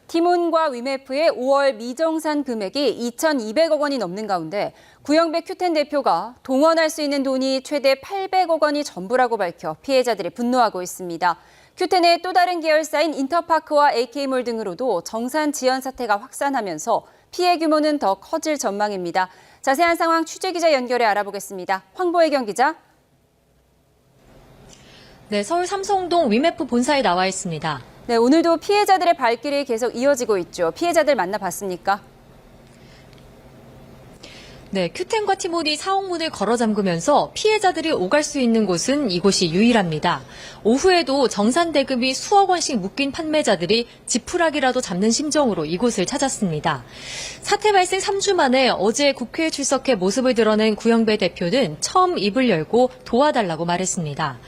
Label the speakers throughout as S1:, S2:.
S1: 티몬과 위메프의 5월 미정산 금액이 2,200억 원이 넘는 가운데 구영배 큐텐 대표가 동원할 수 있는 돈이 최대 800억 원이 전부라고 밝혀 피해자들이 분노하고 있습니다. 큐텐의 또 다른 계열사인 인터파크와 AK몰 등으로도 정산 지연 사태가 확산하면서 피해 규모는 더 커질 전망입니다. 자세한 상황 취재기자 연결해 알아보겠습니다. 황보혜경 기자.
S2: 네, 서울 삼성동 위메프 본사에 나와 있습니다.
S1: 네, 오늘도 피해자들의 발길이 계속 이어지고 있죠. 피해자들 만나봤습니까?
S2: 네, 큐텐과 티몬이 사옥문을 걸어 잠그면서 피해자들이 오갈 수 있는 곳은 이곳이 유일합니다. 오후에도 정산 대금이 수억 원씩 묶인 판매자들이 지푸라기라도 잡는 심정으로 이곳을 찾았습니다. 사태 발생 3주 만에 어제 국회에 출석해 모습을 드러낸 구영배 대표는 처음 입을 열고 도와달라고 말했습니다.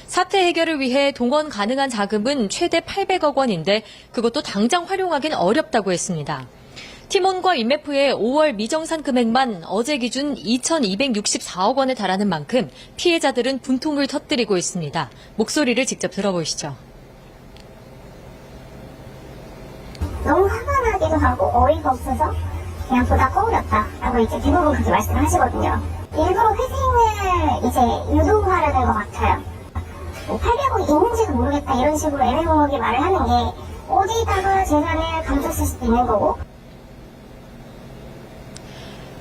S2: 사태 해결을 위해 동원 가능한 자금은 최대 800억 원인데 그것도 당장 활용하긴 어렵다고 했습니다. 티몬과 위메프의 5월 미정산 금액만 어제 기준 2,264억 원에 달하는 만큼 피해자들은 분통을 터뜨리고 있습니다. 목소리를 직접 들어보시죠.
S3: 너무 화가 나기도 하고 어이가 없어서 그냥 보다 꺼울렸다라고 이제 대부분 그렇게 말씀을 하시거든요. 일부러 회생을 이제 유도하려는 것 같아요. 800억이 있는지도 모르겠다 이런 식으로 애매모호하게 말을 하는 게 어디다가 재산을 감췄을 수도 있는 거고.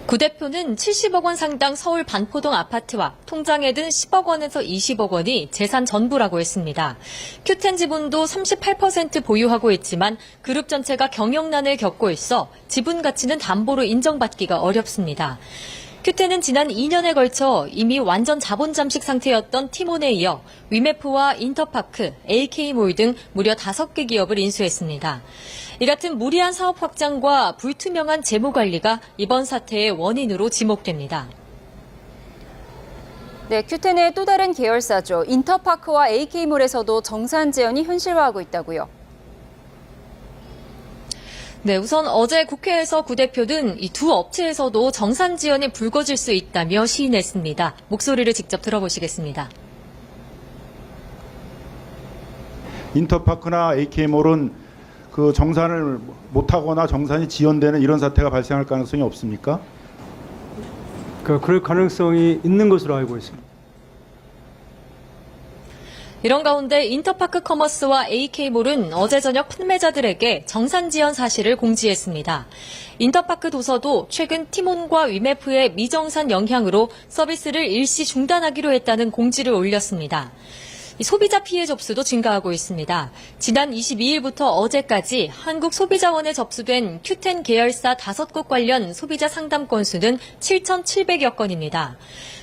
S2: 구 대표는 70억 원 상당 서울 반포동 아파트와 통장에 든 10억 원에서 20억 원이 재산 전부라고 했습니다. 큐텐 지분도 38% 보유하고 있지만 그룹 전체가 경영난을 겪고 있어 지분 가치는 담보로 인정받기가 어렵습니다. 큐텐은 지난 2년에 걸쳐 이미 완전 자본 잠식 상태였던 티몬에 이어 위메프와 인터파크, AK몰 등 무려 5개 기업을 인수했습니다. 이 같은 무리한 사업 확장과 불투명한 재무 관리가 이번 사태의 원인으로 지목됩니다.
S1: 네, 큐텐의 또 다른 계열사죠. 인터파크와 AK몰에서도 정산 지연이 현실화하고 있다고요.
S2: 네, 우선 어제 국회에서 구 대표는 이 두 업체에서도 정산 지연이 불거질 수 있다며 시인했습니다. 목소리를 직접 들어보시겠습니다.
S4: 인터파크나 AK몰은 그 정산을 못하거나 정산이 지연되는 이런 사태가 발생할 가능성이 없습니까?
S5: 그럴 가능성이 있는 것으로 알고 있습니다.
S2: 이런 가운데 인터파크 커머스와 AK몰은 어제 저녁 판매자들에게 정산 지연 사실을 공지했습니다. 인터파크 도서도 최근 티몬과 위메프의 미정산 영향으로 서비스를 일시 중단하기로 했다는 공지를 올렸습니다. 소비자 피해 접수도 증가하고 있습니다. 지난 22일부터 어제까지 한국소비자원에 접수된 큐텐 계열사 5곳 관련 소비자 상담 건수는 7,700여 건입니다.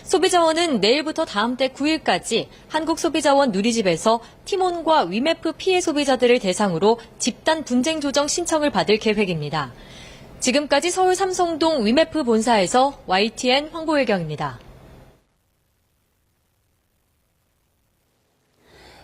S2: 소비자원은 내일부터 다음 달 9일까지 한국소비자원 누리집에서 티몬과 위메프 피해 소비자들을 대상으로 집단 분쟁 조정 신청을 받을 계획입니다. 지금까지 서울 삼성동 위메프 본사에서 YTN 황보혜경입니다.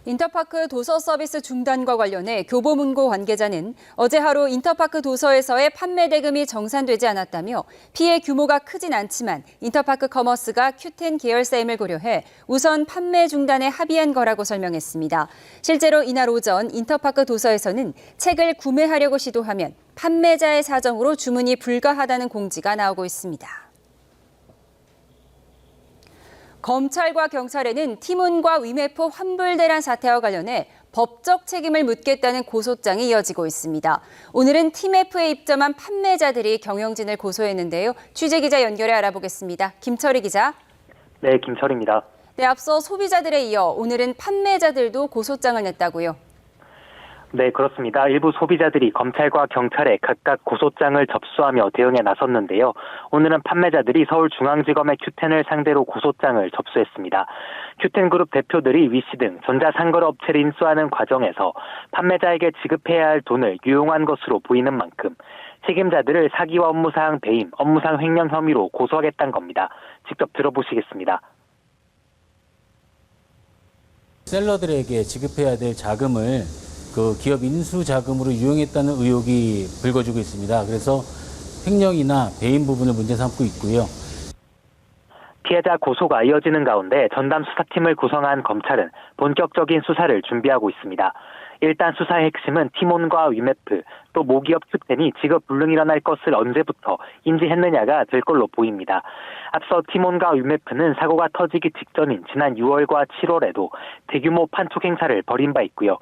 S1: 인터파크 도서 서비스 중단과 관련해 교보문고 관계자는 어제 하루 인터파크 도서에서의 판매 대금이 정산되지 않았다며 피해 규모가 크진 않지만 인터파크 커머스가 큐텐 계열사임을 고려해 우선 판매 중단에 합의한 거라고 설명했습니다. 실제로 이날 오전 인터파크 도서에서는 책을 구매하려고 시도하면 판매자의 사정으로 주문이 불가하다는 공지가 나오고 있습니다. 검찰과 경찰에는 티몬과 위메프 환불대란 사태와 관련해 법적 책임을 묻겠다는 고소장이 이어지고 있습니다. 오늘은 티메프에 입점한 판매자들이 경영진을 고소했는데요. 취재기자 연결해 알아보겠습니다. 김철희 기자.
S6: 네, 김철희입니다.
S1: 네, 앞서 소비자들에 이어 오늘은 판매자들도 고소장을 냈다고요.
S6: 네, 그렇습니다. 일부 소비자들이 검찰과 경찰에 각각 고소장을 접수하며 대응에 나섰는데요. 오늘은 판매자들이 서울중앙지검의 큐텐을 상대로 고소장을 접수했습니다. 큐텐그룹 대표들이 위시 등 전자상거래 업체를 인수하는 과정에서 판매자에게 지급해야 할 돈을 유용한 것으로 보이는 만큼 책임자들을 사기와 업무상 배임, 업무상 횡령 혐의로 고소하겠다는 겁니다. 직접 들어보시겠습니다.
S7: 셀러들에게 지급해야 될 자금을 그 기업 인수 자금으로 유용했다는 의혹이 불거지고 있습니다. 그래서 횡령이나 배임 부분을 문제 삼고 있고요.
S6: 피해자 고소가 이어지는 가운데 전담 수사팀을 구성한 검찰은 본격적인 수사를 준비하고 있습니다. 일단 수사의 핵심은 티몬과 위메프, 또 모기업 큐텐이 직업 불능이 일어날 것을 언제부터 인지했느냐가 될 걸로 보입니다. 앞서 티몬과 위메프는 사고가 터지기 직전인 지난 6월과 7월에도 대규모 판촉 행사를 벌인 바 있고요.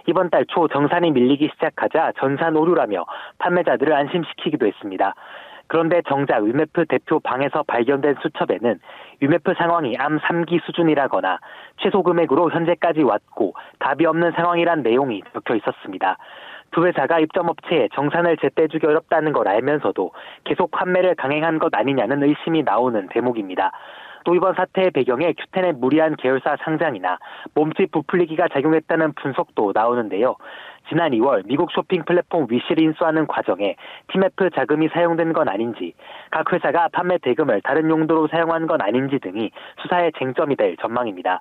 S6: 이번 달 초 정산이 밀리기 시작하자 전산 오류라며 판매자들을 안심시키기도 했습니다. 그런데 정작 위메프 대표 방에서 발견된 수첩에는 위메프 상황이 암 3기 수준이라거나 최소 금액으로 현재까지 왔고 답이 없는 상황이란 내용이 적혀 있었습니다. 두 회사가 입점업체에 정산을 제때 주기 어렵다는 걸 알면서도 계속 판매를 강행한 것 아니냐는 의심이 나오는 대목입니다. 또 이번 사태의 배경에 큐텐의 무리한 계열사 상장이나 몸집 부풀리기가 작용했다는 분석도 나오는데요. 지난 2월 미국 쇼핑 플랫폼 위시를 인수하는 과정에 티메프 자금이 사용된 건 아닌지, 각 회사가 판매 대금을 다른 용도로 사용한 건 아닌지 등이 수사의 쟁점이 될 전망입니다.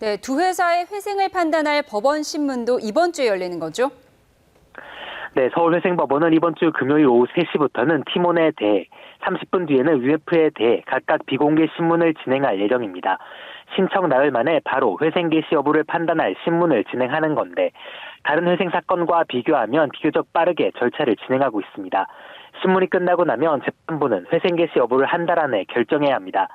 S1: 네, 두 회사의 회생을 판단할 법원 신문도 이번 주에 열리는 거죠?
S6: 네, 서울회생법원은 이번 주 금요일 오후 3시부터는 티몬에 대해, 30분 뒤에는 위메프에 대해 각각 비공개 신문을 진행할 예정입니다. 신청 나흘 만에 바로 회생 개시 여부를 판단할 신문을 진행하는 건데, 다른 회생 사건과 비교하면 비교적 빠르게 절차를 진행하고 있습니다. 신문이 끝나고 나면 재판부는 회생 개시 여부를 한 달 안에 결정해야 합니다.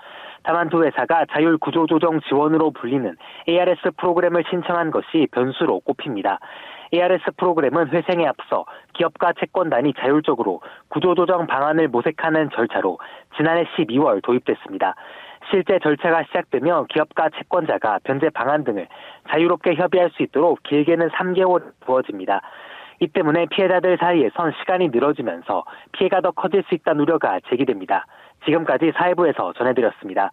S6: 다만 두 회사가 자율 구조조정 지원으로 불리는 ARS 프로그램을 신청한 것이 변수로 꼽힙니다. ARS 프로그램은 회생에 앞서 기업과 채권단이 자율적으로 구조조정 방안을 모색하는 절차로 지난해 12월 도입됐습니다. 실제 절차가 시작되면 기업과 채권자가 변제 방안 등을 자유롭게 협의할 수 있도록 길게는 3개월 두어집니다. 이 때문에 피해자들 사이에선 시간이 늘어지면서 피해가 더 커질 수 있다는 우려가 제기됩니다. 지금까지 사회부에서 전해드렸습니다.